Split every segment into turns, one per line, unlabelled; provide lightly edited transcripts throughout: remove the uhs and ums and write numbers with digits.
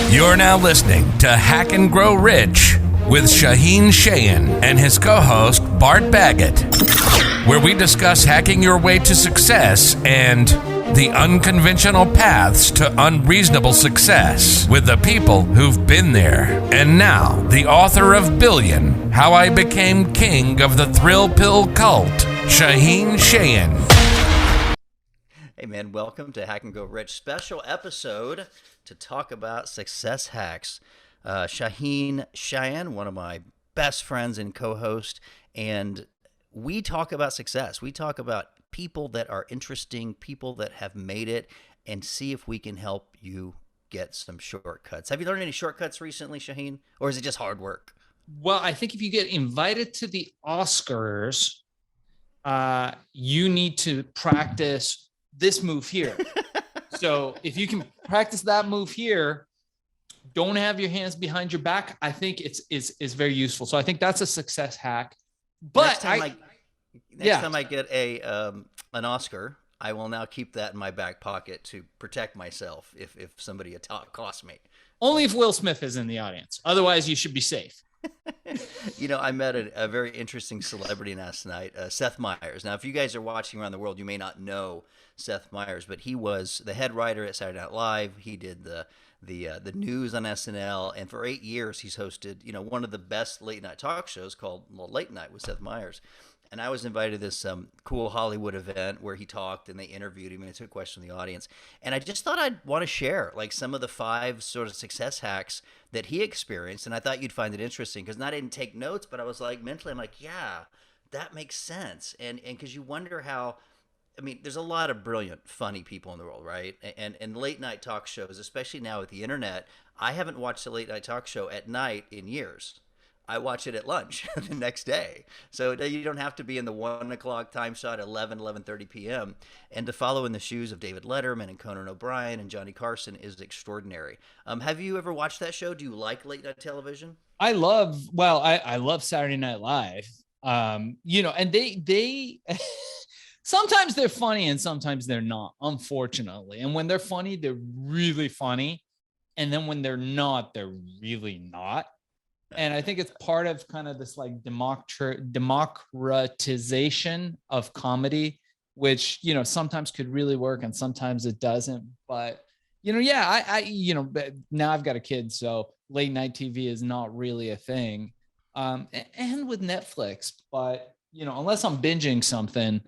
You're now listening to Hack and Grow Rich with Shaheen Shayan and his co-host Bart Baggett, where we discuss hacking your way to success and the unconventional paths to unreasonable success with the people who've been there. And now, the author of Billion, How I Became King of the Thrill Pill Cult, Shaheen Shayan.
Hey man, welcome to Hack and Go Rich special episode to talk about success hacks. Shaheen Shayan, one of my best friends and co-host, and we talk about success. We talk about people that are interesting, people that have made it, and see if we can help you get some shortcuts. Have you learned any shortcuts recently, Shaheen? Or is it just hard work?
Well, I think if you get invited to the Oscars, you need to practice this move here. So if you can practice that move here, don't have your hands behind your back, I think it's very useful. So I think that's a success hack. But
next time I get an Oscar, I will now keep that in my back pocket to protect myself if somebody costs me.
Only if Will Smith is in the audience. Otherwise, you should be safe.
You know, I met a very interesting celebrity last night, Seth Meyers. Now, if you guys are watching around the world, you may not know Seth Meyers, but he was the head writer at Saturday Night Live. He did the news on SNL, and for 8 years he's hosted, one of the best late night talk shows called Late Night with Seth Meyers. And I was invited to this cool Hollywood event where he talked and they interviewed him and they took questions from the audience. And I just thought I'd want to share like some of the 5 sort of success hacks that he experienced. And I thought you'd find it interesting because I didn't take notes, but I was like mentally, I'm like, yeah, that makes sense. And because you wonder how, there's a lot of brilliant, funny people in the world, right? And late night talk shows, especially now with the internet, I haven't watched a late night talk show at night in years. I watch it at lunch the next day. So you don't have to be in the 1 o'clock time slot at 11:30 p.m. And to follow in the shoes of David Letterman and Conan O'Brien and Johnny Carson is extraordinary. Have you ever watched that show? Do you like late night television?
I love Saturday Night Live. And they sometimes they're funny and sometimes they're not, unfortunately. And when they're funny, they're really funny. And then when they're not, they're really not. And I think it's part of kind of this like democratization of comedy, which, sometimes could really work and sometimes it doesn't. But, now I've got a kid, so late night TV is not really a thing. And with Netflix, but, unless I'm binging something,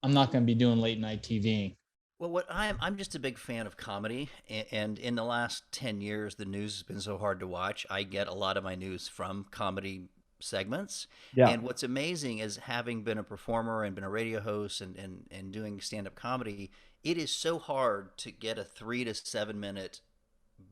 I'm not going to be doing late night TV.
Well, I'm just a big fan of comedy, and in the last 10 years, the news has been so hard to watch. I get a lot of my news from comedy segments. Yeah. And what's amazing is having been a performer and been a radio host and doing stand-up comedy, it is so hard to get a 3 to 7 minute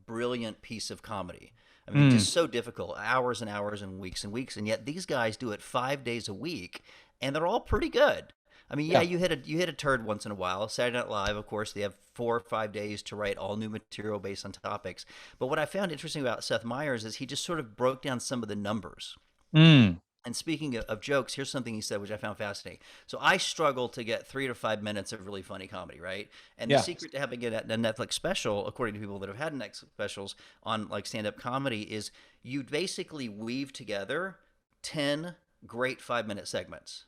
brilliant piece of comedy. It's just so difficult, hours and hours and weeks, and yet these guys do it 5 days a week, and they're all pretty good. You hit a turd once in a while. Saturday Night Live, of course, they have 4 or 5 days to write all new material based on topics. But what I found interesting about Seth Meyers is he just sort of broke down some of the numbers. And speaking of jokes, here's something he said, which I found fascinating. So I struggle to get 3 to 5 minutes of really funny comedy, right? And the secret to having a Netflix special, according to people that have had Netflix specials on like stand-up comedy, is you basically weave together 10 great 5-minute segments.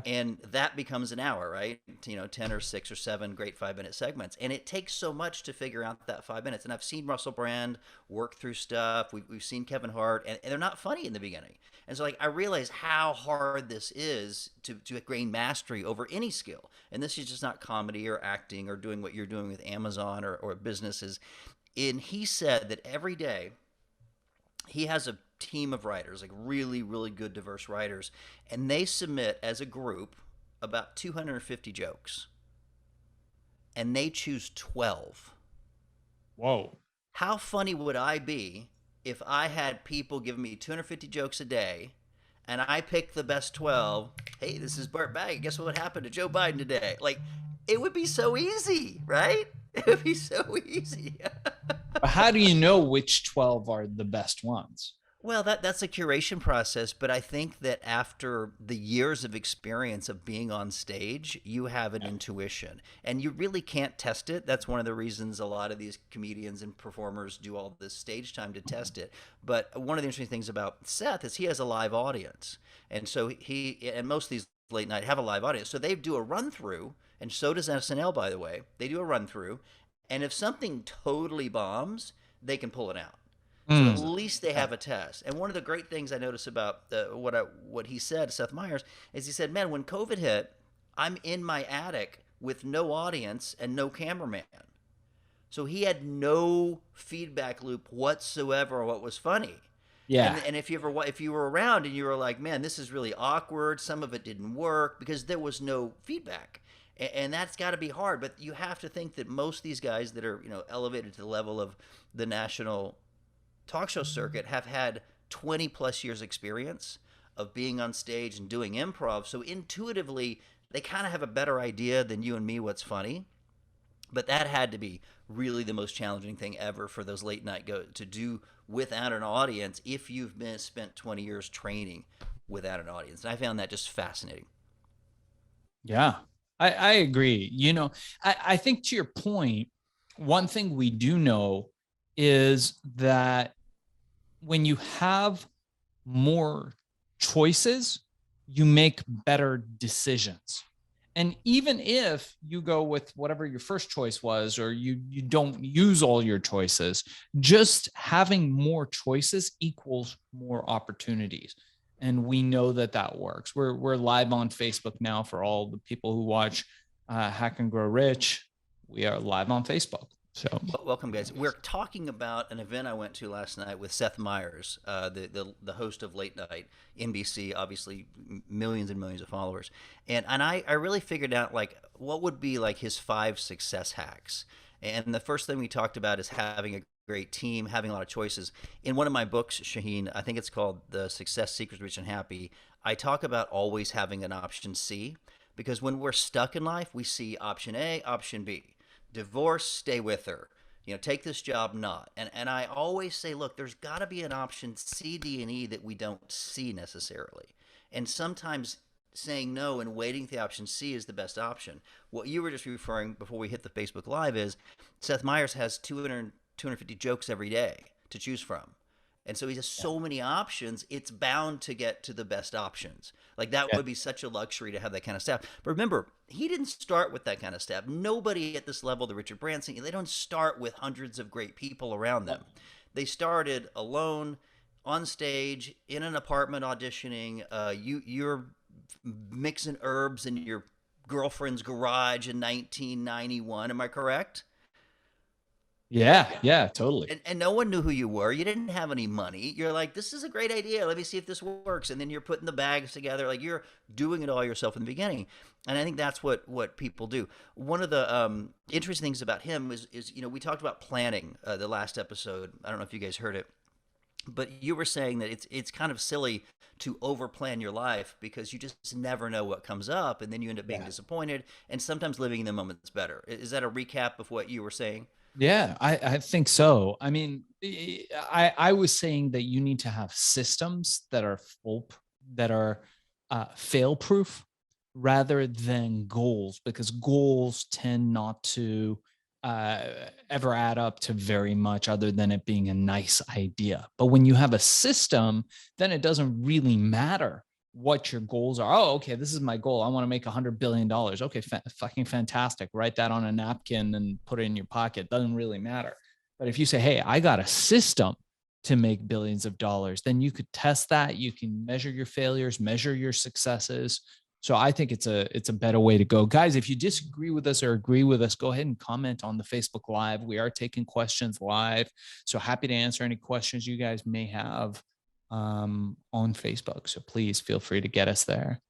And that becomes an hour, right? 10 or 6 or 7 great 5-minute segments. And it takes so much to figure out that 5 minutes. And I've seen Russell Brand work through stuff. We've seen Kevin Hart, and they're not funny in the beginning. And so I realize how hard this is to gain mastery over any skill. And this is just not comedy or acting or doing what you're doing with Amazon or businesses. And he said that every day he has a team of writers, like really, really good, diverse writers, and they submit as a group about 250 jokes, and they choose 12.
Whoa.
How funny would I be if I had people giving me 250 jokes a day, and I picked the best 12? Hey, this is Bart Baggett. Guess what happened to Joe Biden today? Like, it would be so easy, right? It would be so easy.
How do you know which 12 are the best ones?
Well, that's a curation process, but I think that after the years of experience of being on stage, you have an intuition, and you really can't test it. That's one of the reasons a lot of these comedians and performers do all this stage time to test it. But one of the interesting things about Seth is he has a live audience, and so he and most of these late night have a live audience, so they do a run through, and so does SNL, by the way. They do a run through, and if something totally bombs, they can pull it out. So at
Mm.
least they have a test. And one of the great things I noticed about what he said, Seth Meyers, is he said, "Man, when COVID hit, I'm in my attic with no audience and no cameraman." So he had no feedback loop whatsoever on what was funny.
Yeah.
And if you were around and you were like, "Man, this is really awkward," some of it didn't work because there was no feedback. And that's got to be hard. But you have to think that most of these guys that are elevated to the level of the national talk show circuit have had 20 plus years experience of being on stage and doing improv. So intuitively, they kind of have a better idea than you and me what's funny. But that had to be really the most challenging thing ever for those late night go to do without an audience if you've been spent 20 years training without an audience. And I found that just fascinating.
Yeah, I agree. I think to your point, one thing we do know is that when you have more choices, you make better decisions. And even if you go with whatever your first choice was, or you don't use all your choices, just having more choices equals more opportunities. And we know that works. We're live on Facebook now for all the people who watch Hack and Grow Rich. We are live on Facebook. So
welcome, guys. We're talking about an event I went to last night with Seth Meyers, the host of Late Night NBC, obviously millions and millions of followers, and I really figured out like what would be like his 5 success hacks. And the first thing we talked about is having a great team, having a lot of choices. In one of my books, Shaheen, I think it's called The Success Secrets, Rich and Happy, I talk about always having an option C, because when we're stuck in life, we see option A, option B. Divorce, stay with her. Take this job, not. And I always say, look, there's got to be an option C, D, and E that we don't see necessarily. And sometimes saying no and waiting for the option C is the best option. What you were just referring before we hit the Facebook Live is Seth Meyers has 250 jokes every day to choose from. And so he has so many options, it's bound to get to the best options. Like that would be such a luxury to have that kind of staff. But remember, he didn't start with that kind of staff. Nobody at this level, the Richard Branson, they don't start with hundreds of great people around them. They started alone, on stage, in an apartment auditioning. You're mixing herbs in your girlfriend's garage in 1991. Am I correct?
Yeah, totally.
And no one knew who you were. You didn't have any money. You're like, this is a great idea. Let me see if this works. And then you're putting the bags together. Like you're doing it all yourself in the beginning. And I think that's what people do. One of the interesting things about him is we talked about planning the last episode. I don't know if you guys heard it, but you were saying that it's kind of silly to overplan your life because you just never know what comes up, and then you end up being disappointed. And sometimes living in the moment is better. Is that a recap of what you were saying?
Yeah, I think so. I mean, I was saying that you need to have systems that are fail proof rather than goals, because goals tend not to ever add up to very much other than it being a nice idea. But when you have a system, then it doesn't really matter what your goals are. Oh, okay, this is my goal. I want to make $100 billion. Okay, fucking fantastic. Write that on a napkin and put it in your pocket. Doesn't really matter. But if you say, hey, I got a system to make billions of dollars, then you could test that. You can measure your failures, measure your successes. So I think it's a better way to go. Guys, if you disagree with us or agree with us, go ahead and comment on the Facebook Live. We are taking questions live. So happy to answer any questions you guys may have on Facebook. So please feel free to get us there.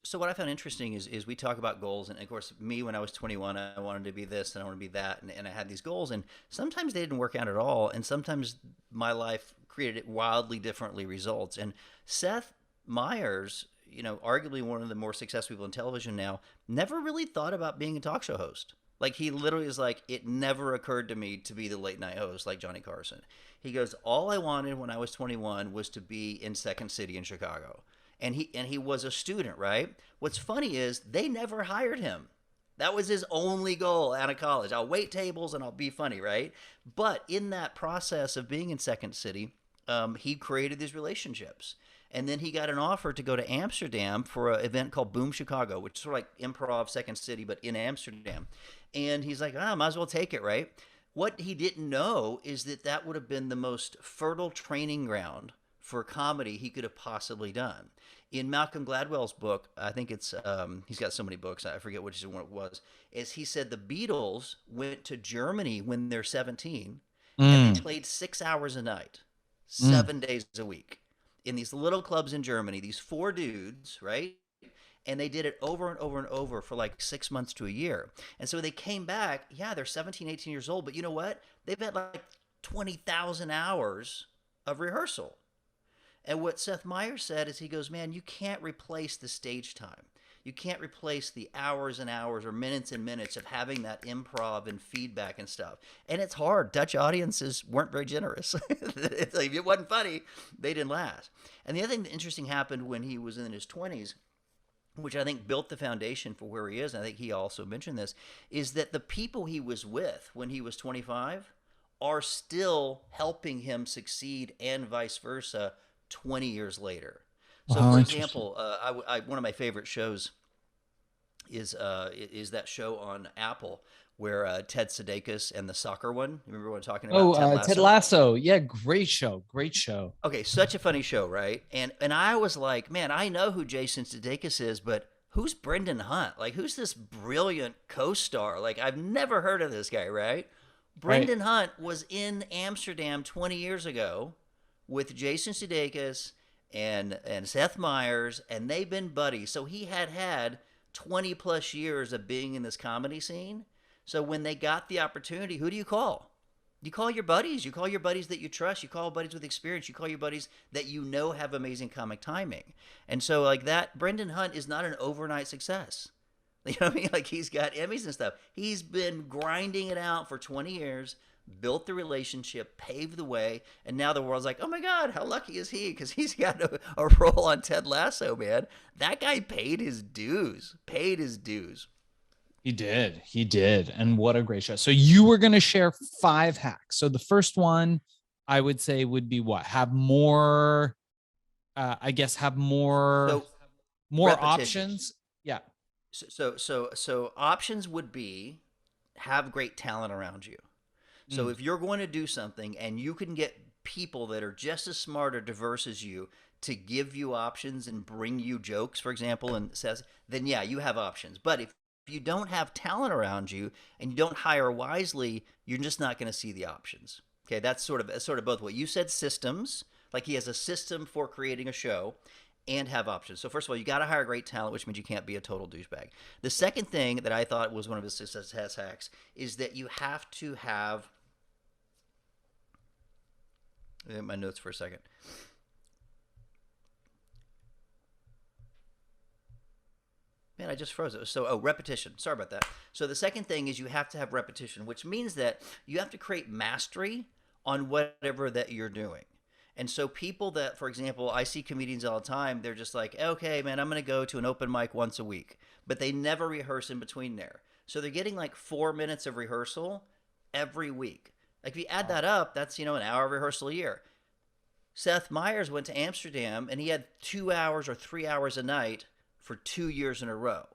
So what I found interesting is we talk about goals, and of course me, when I was 21, I wanted to be this and I want to be that, and I had these goals, and sometimes they didn't work out at all, and sometimes my life created wildly differently results. And Seth Meyers, arguably one of the more successful people in television now, never really thought about being a talk show host. Like, he literally is like, it never occurred to me to be the late night host like Johnny Carson. He goes, all I wanted when I was 21 was to be in Second City in Chicago. And he was a student, right? What's funny is they never hired him. That was his only goal out of college. I'll wait tables and I'll be funny, right? But in that process of being in Second City, he created these relationships. And then he got an offer to go to Amsterdam for an event called Boom Chicago, which is sort of like Improv Second City, but in Amsterdam. And he's like, might as well take it, right? What he didn't know is that that would have been the most fertile training ground for comedy he could have possibly done. In Malcolm Gladwell's book, I think it's, he's got so many books, I forget which one it was, is he said the Beatles went to Germany when they're 17, and they played 6 hours a night, 7 days a week, in these little clubs in Germany, these 4 dudes, right? And they did it over and over and over for like 6 months to a year. And so they came back, they're 17, 18 years old, but you know what? They've had like 20,000 hours of rehearsal. And what Seth Meyer said is, he goes, man, you can't replace the stage time. You can't replace the hours and hours or minutes and minutes of having that improv and feedback and stuff. And it's hard. Dutch audiences weren't very generous. It's like, if it wasn't funny, they didn't last. And the other thing that interesting happened when he was in his 20s, which I think built the foundation for where he is, and I think he also mentioned this, is that the people he was with when he was 25 are still helping him succeed, and vice versa 20 years later. So, for example, one of my favorite shows is that show on Apple where Ted Sudeikis and the soccer one. You remember what I'm talking about?
Ted Lasso. Yeah, great show. Great show.
Okay, such a funny show, right? And I was like, man, I know who Jason Sudeikis is, but who's Brendan Hunt? Like, who's this brilliant co-star? Like, I've never heard of this guy, right? Brendan Hunt was in Amsterdam 20 years ago with Jason Sudeikis and Seth Meyers, and they've been buddies. So he had 20 plus years of being in this comedy scene. So when they got the opportunity, who do you call? You call your buddies. You call your buddies that you trust. You call buddies with experience. You call your buddies that you know have amazing comic timing. And so like that, Brendan Hunt is not an overnight success. You know what I mean? Like, he's got Emmys and stuff. He's been grinding it out for 20 years, built the relationship, paved the way, and now the world's like, oh my God, how lucky is he? Because he's got a role on Ted Lasso, man. That guy paid his dues. He did. And what a great show. So you were going to share 5 hacks. So the first one I would say would be what? Have more options. Yeah. So options would be have great talent around you. So if you're going to do something and you can get people that are just as smart or diverse as you to give you options and bring you jokes, for example, and says, then yeah, you have options. But if you don't have talent around you and you don't hire wisely, you're just not going to see the options. Okay, that's sort of both what you said, systems, like he has a system for creating a show, and have options. So first of all, you got to hire great talent, which means you can't be a total douchebag. The second thing that I thought was one of his success hacks is that you have to have, my notes for a second. Man, I just froze it. So, repetition. Sorry about that. So the second thing is you have to have repetition, which means that you have to create mastery on whatever that you're doing. And so people that, for example, I see comedians all the time, they're just like, okay, man, I'm going to go to an open mic once a week, but they never rehearse in between there. So they're getting like 4 minutes of rehearsal every week. Like if you add that up, that's, an hour of rehearsal a year. Seth Meyers went to Amsterdam and he had 2 hours or 3 hours a night for 2 years in a row.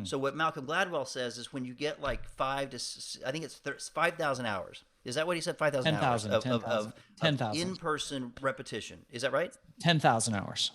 So what Malcolm Gladwell says is when you get like 5,000 hours. Is that what he said? 5,000 hours of in-person repetition. Is that right?
10,000 hours.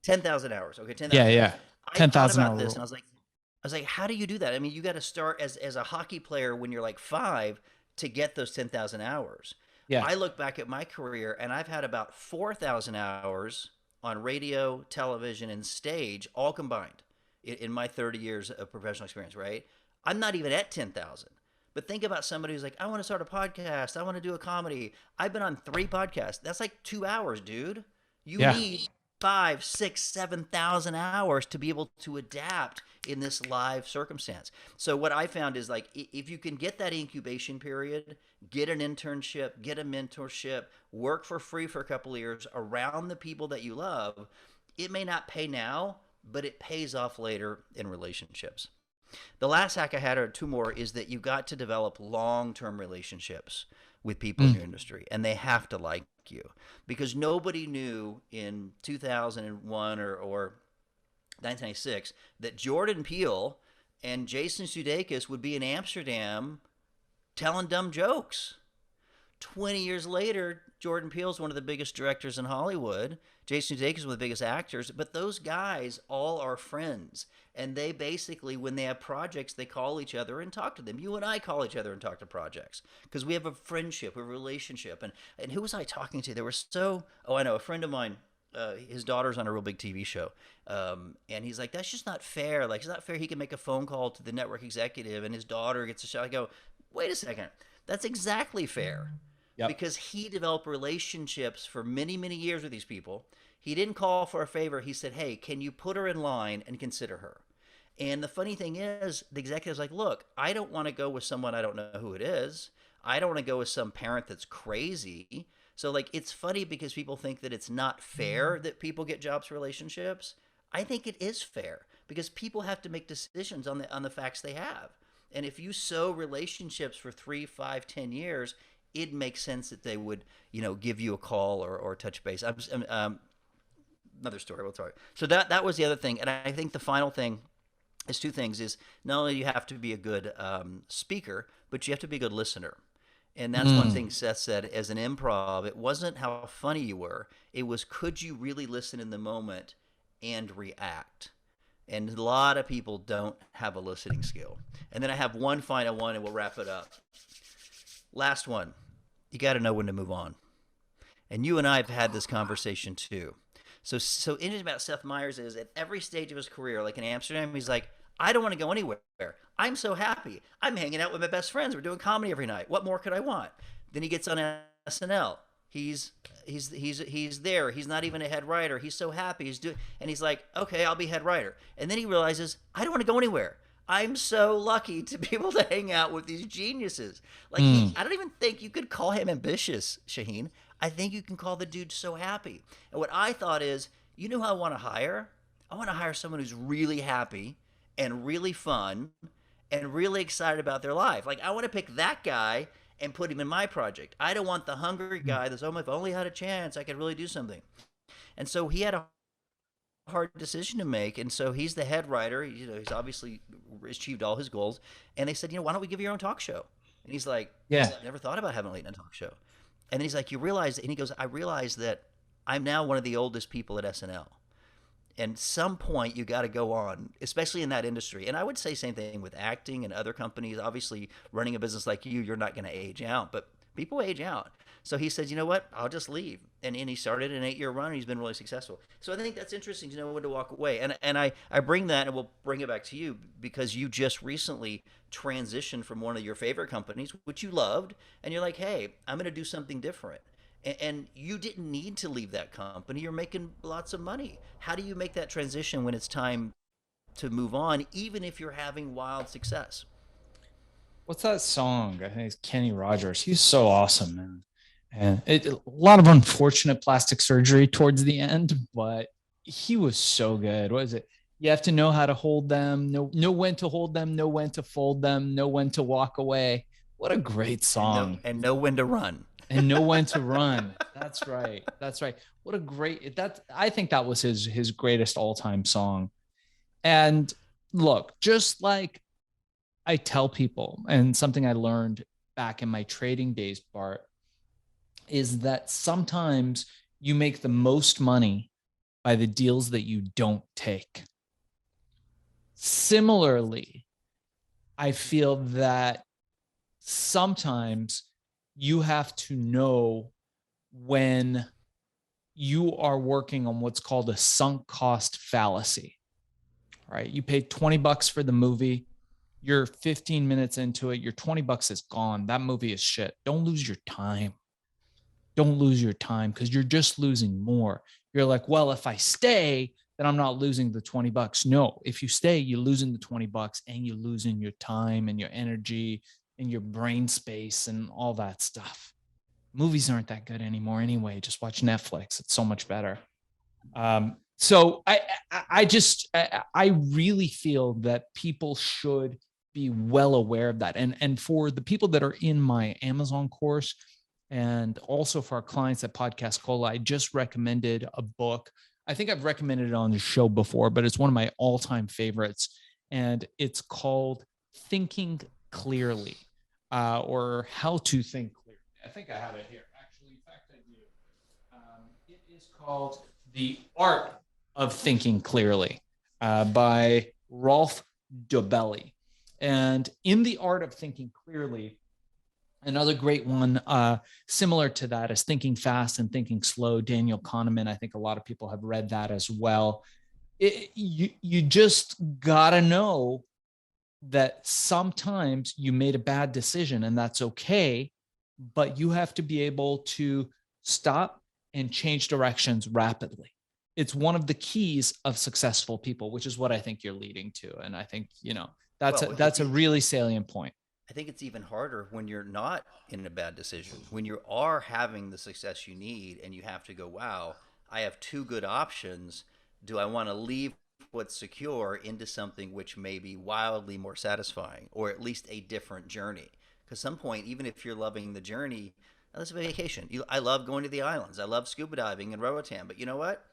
10,000 hours. Okay, 10,000.
Yeah. 10,000 hours.
This, and I was like, how do you do that? I mean, you got to start as a hockey player when you're like 5 to get those 10,000 hours. Yeah. I look back at my career and I've had about 4,000 hours on radio, television, and stage, all combined in my 30 years of professional experience, right? I'm not even at 10,000. But think about somebody who's like, I want to start a podcast. I want to do a comedy. I've been on 3 podcasts. That's like 2 hours, dude. You need 5, 6, 7,000 hours to be able to adapt in this live circumstance. So what I found is like, if you can get that incubation period, get an internship, get a mentorship, work for free for a couple of years around the people that you love, it may not pay now, but it pays off later in relationships. The last hack I had, or two more, is that you got to develop long-term relationships with people in your industry, and they have to like you, because nobody knew in 2001 or 1996 that Jordan Peele and Jason Sudeikis would be in Amsterdam telling dumb jokes. 20 years later, Jordan Peele is one of the biggest directors in Hollywood. Jason Sudeikis is one of the biggest actors. But those guys all are friends. And they basically, when they have projects, they call each other and talk to them. You and I call each other and talk to projects because we have a friendship, a relationship. And who was I talking to? They were I know, a friend of mine, his daughter's on a real big TV show. And he's like, that's just not fair. Like, it's not fair he can make a phone call to the network executive and his daughter gets a show. I go, wait a second. That's exactly fair. Yep. Because he developed relationships for many, many years with these people. He didn't call for a favor. He said, hey, can you put her in line and consider her? And the funny thing is, the executive's like, look, I don't want to go with someone I don't know who it is. I don't want to go with some parent that's crazy. So, like, it's funny because people think that it's not fair that people get jobs relationships. I think it is fair because people have to make decisions on the facts they have. And if you sow relationships for 3, 5, 10 years, it makes sense that they would, give you a call or touch base. Another story. We'll talk. So that was the other thing. And I think the final thing is two things: is not only you have to be a good speaker, but you have to be a good listener. And that's one thing Seth said as an improv. It wasn't how funny you were. It was, could you really listen in the moment and react? And a lot of people don't have a listening skill. And then I have one final one, and we'll wrap it up. Last one. You got to know when to move on. And you and I have had this conversation too. So interesting about Seth Meyers is at every stage of his career, like in Amsterdam, he's like, I don't want to go anywhere. I'm so happy. I'm hanging out with my best friends. We're doing comedy every night. What more could I want? Then he gets on SNL. He's there. He's not even a head writer. He's so happy. And he's like, okay, I'll be head writer. And then he realizes, I don't want to go anywhere. I'm so lucky to be able to hang out with these geniuses. Like, I don't even think you could call him ambitious, Shaheen. I think you can call the dude so happy. And what I thought is, you know who I want to hire? I want to hire someone who's really happy and really fun and really excited about their life. Like, I want to pick that guy and put him in my project. I don't want the hungry guy that's, if I only had a chance, I could really do something. And so he had a hard decision to make. And so he's the head writer. He's obviously achieved all his goals. And they said, why don't we give you your own talk show? And he's like, I never thought about having a late night talk show. And then he's like, you realize, and he goes, I realize that I'm now one of the oldest people at SNL. And some point you got to go on, especially in that industry. And I would say same thing with acting and other companies. Obviously, running a business like you're not going to age out, but people age out. So he said, you know what, I'll just leave. And he started an 8-year run, and he's been really successful. So I think that's interesting to know when to walk away. And I bring that, and we'll bring it back to you, because you just recently transitioned from one of your favorite companies, which you loved, and you're like, hey, I'm going to do something different. And you didn't need to leave that company. You're making lots of money. How do you make that transition when it's time to move on, even if you're having wild success?
What's that song? I think it's Kenny Rogers. He's so awesome, man. And a lot of unfortunate plastic surgery towards the end, but he was so good. What is it? You have to know how to hold them, know when to hold them, know when to fold them, know when to walk away. What a great song.
And know when to run.
And know when to run. That's right. What a great, I think that was his greatest all-time song. And look, just like I tell people, and something I learned back in my trading days, Bart, is that sometimes you make the most money by the deals that you don't take. Similarly, I feel that sometimes you have to know when you are working on what's called a sunk cost fallacy, right? You paid $20 for the movie. You're 15 minutes into it. Your $20 is gone. That movie is shit. Don't lose your time. Don't lose your time, because you're just losing more. you're like, well, if I stay, then I'm not losing the $20. No, if you stay, you're losing the $20 and you're losing your time and your energy and your brain space and all that stuff. Movies aren't that good anymore anyway. Just watch Netflix. It's so much better. So I really feel that people should be well aware of that. And for the people that are in my Amazon course, and also for our clients at Podcast Cola, I just recommended a book. I think I've recommended it on the show before, but it's one of my all-time favorites. And it's called Thinking Clearly, or How to Think Clearly. I think I have it here. Actually, in fact, I do. It is called The Art of Thinking Clearly, by Rolf Dobelli. And in The Art of Thinking Clearly, another great one similar to that is Thinking Fast and Thinking Slow. Daniel Kahneman, I think a lot of people have read that as well. You just got to know that sometimes you made a bad decision, and that's okay, but you have to be able to stop and change directions rapidly. It's one of the keys of successful people, which is what I think you're leading to. And I think, that's a really salient point.
I think it's even harder when you're not in a bad decision, when you are having the success you need and you have to go, wow, I have two good options. Do I want to leave what's secure into something which may be wildly more satisfying, or at least a different journey? Because some point, even if you're loving the journey, let's vacation. I love going to the islands. I love scuba diving and Roatan. But you know what?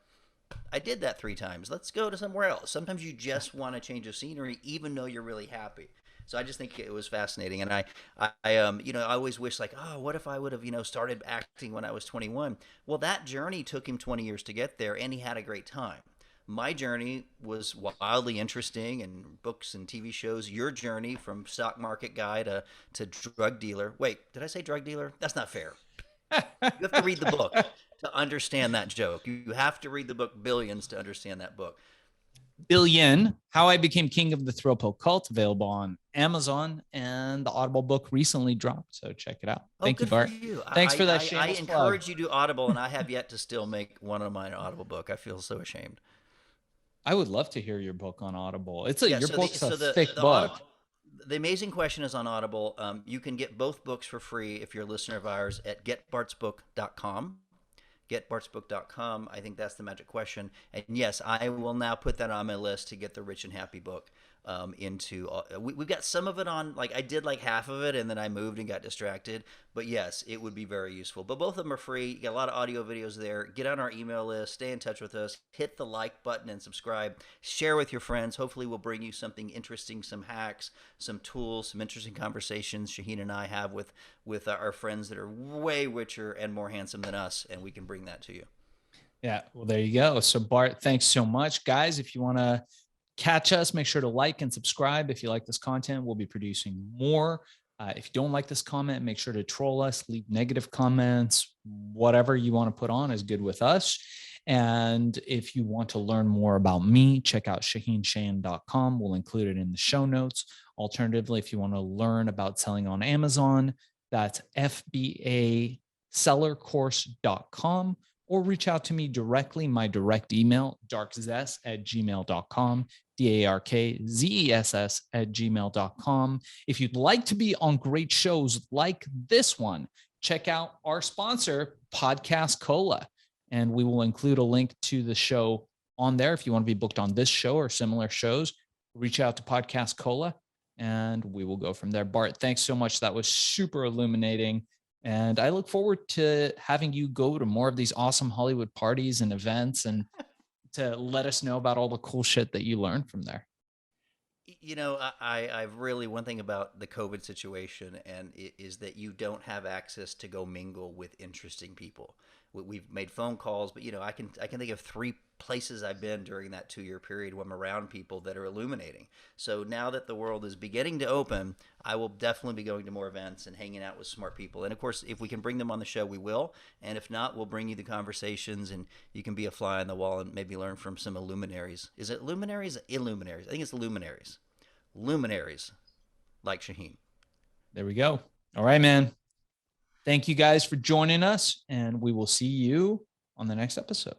I did that 3 times. Let's go to somewhere else. Sometimes you just want to change of scenery, even though you're really happy. So I just think it was fascinating. And I always wish, like, oh, what if I would have, started acting when I was 21? Well, that journey took him 20 years to get there, and he had a great time. My journey was wildly interesting, and books and TV shows. Your journey from stock market guy to drug dealer. Wait, did I say drug dealer? That's not fair. You have to read the book to understand that joke. You have to read the book Billions to understand that book.
Billion, How I Became King of the Thrill Pill Cult, available on Amazon, and the Audible book recently dropped. So check it out. Thank you, Bart. Thanks for that shameless
I encourage you to Audible, and I have yet to still make one of mine Audible book. I feel so ashamed.
I would love to hear your book on Audible. Your book's a thick book.
The Amazing Question is on Audible. You can get both books for free if you're a listener of ours at getbartsbook.com. Getbartsbook.com. I think that's the magic question. And yes, I will now put that on my list to get the Rich and Happy book we've got some of it on, like I did like half of it and then I moved and got distracted. But yes, it would be very useful. But both of them are free. You get a lot of audio videos there. Get on our email list. Stay in touch with us. Hit the like button and subscribe. Share with your friends. Hopefully we'll bring you something interesting, some hacks, some tools, some interesting conversations Shaheen and I have with our friends that are way richer and more handsome than us, and we can bring that to you.
Yeah, well, there you go. So Bart, thanks so much. Guys, if you want to catch us, make sure to like and subscribe. If you like this content, we'll be producing more. If you don't like this comment, make sure to troll us, leave negative comments. Whatever you want to put on is good with us. And if you want to learn more about me, check out ShaheenShayan.com. We'll include it in the show notes. Alternatively, if you want to learn about selling on Amazon, that's FBAsellercourse.com. Or reach out to me directly. My direct email, darkzess@gmail.com, darkzess@gmail.com. If you'd like to be on great shows like this one, check out our sponsor, Podcast Cola. And we will include a link to the show on there. If you want to be booked on this show or similar shows, reach out to Podcast Cola and we will go from there. Bart, thanks so much. That was super illuminating. And I look forward to having you go to more of these awesome Hollywood parties and events and to let us know about all the cool shit that you learned from there.
You know, I've really, one thing about the COVID situation and is that you don't have access to go mingle with interesting people. We've made phone calls, but I can think of 3 places I've been during that 2-year period where I'm around people that are illuminating. So now that the world is beginning to open, I will definitely be going to more events and hanging out with smart people. And of course, if we can bring them on the show, we will. And if not, we'll bring you the conversations and you can be a fly on the wall and maybe learn from some illuminaries. Is it luminaries? Illuminaries. I think it's luminaries. Luminaries like Shaheen.
There we go. All right, man. Thank you guys for joining us, and we will see you on the next episode.